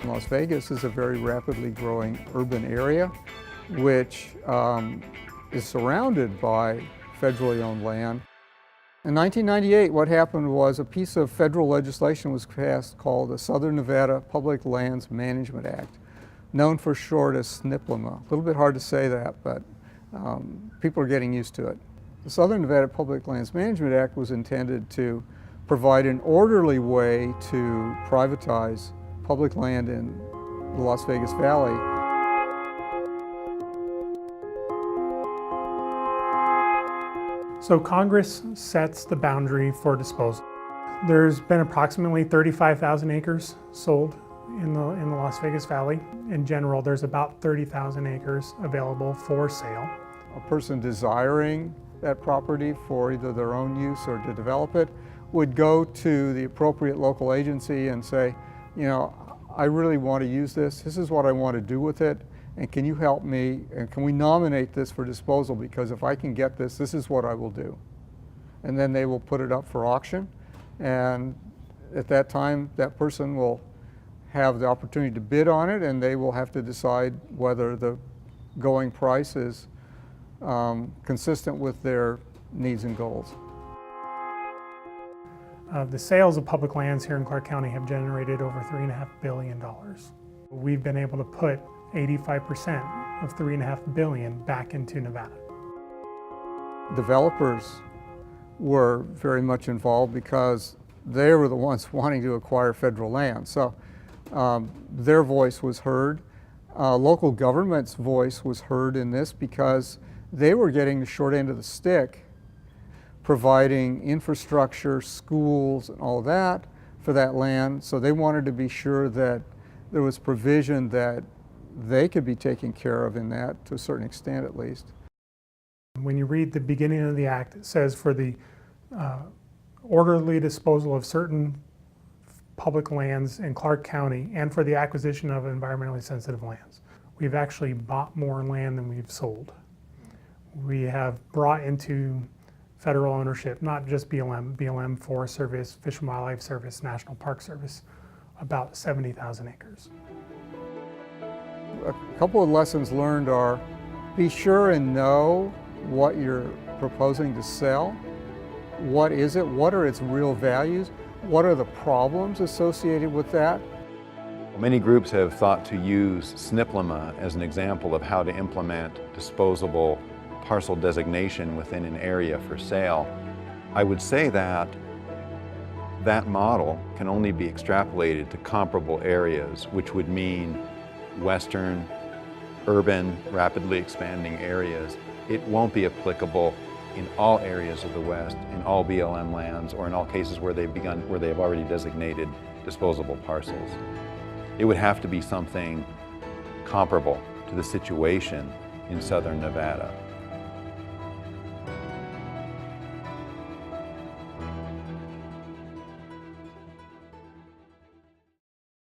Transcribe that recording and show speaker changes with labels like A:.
A: Las Vegas is a very rapidly growing urban area, which is surrounded by federally owned land. In 1998, what happened was a piece of federal legislation was passed called the Southern Nevada Public Lands Management Act, known for short as SNPLMA. A little bit hard to say that, but people are getting used to it. The Southern Nevada Public Lands Management Act was intended to provide an orderly way to privatize public land in the Las Vegas Valley.
B: So Congress sets the boundary for disposal. There's been approximately 35,000 acres sold in the Las Vegas Valley. In general, there's about 30,000 acres available for sale.
A: A person desiring that property for either their own use or to develop it would go to the appropriate local agency and say, you know, I really want to use this. This is what I want to do with it. And can you help me? And can we nominate this for disposal? Because if I can get this, this is what I will do. And then they will put it up for auction. And at that time, that person will have the opportunity to bid on it, and they will have to decide whether the going price is consistent with their needs and goals.
B: The sales of public lands here in Clark County have generated over $3.5 billion. We've been able to put 85% of $3.5 billion back into Nevada.
A: Developers were very much involved because they were the ones wanting to acquire federal land. So their voice was heard. Local government's voice was heard in this because they were getting the short end of the stick, providing infrastructure, schools, and all of that for that land. So they wanted to be sure that there was provision that they could be taken care of in that, to a certain extent at least.
B: When you read the beginning of the act, it says for the orderly disposal of certain public lands in Clark County and for the acquisition of environmentally sensitive lands. We've actually bought more land than we've sold. We have brought into federal ownership, not just BLM, Forest Service, Fish and Wildlife Service, National Park Service, about 70,000 acres.
A: A couple of lessons learned are be sure and know what you're proposing to sell. What is it? What are its real values? What are the problems associated with that?
C: Many groups have thought to use SNPLMA as an example of how to implement disposable parcel designation within an area for sale. I would say that that model can only be extrapolated to comparable areas, which would mean western, urban, rapidly expanding areas. It won't be applicable in all areas of the West, in all BLM lands, or in all cases where they have already designated disposable parcels. It would have to be something comparable to the situation in southern Nevada.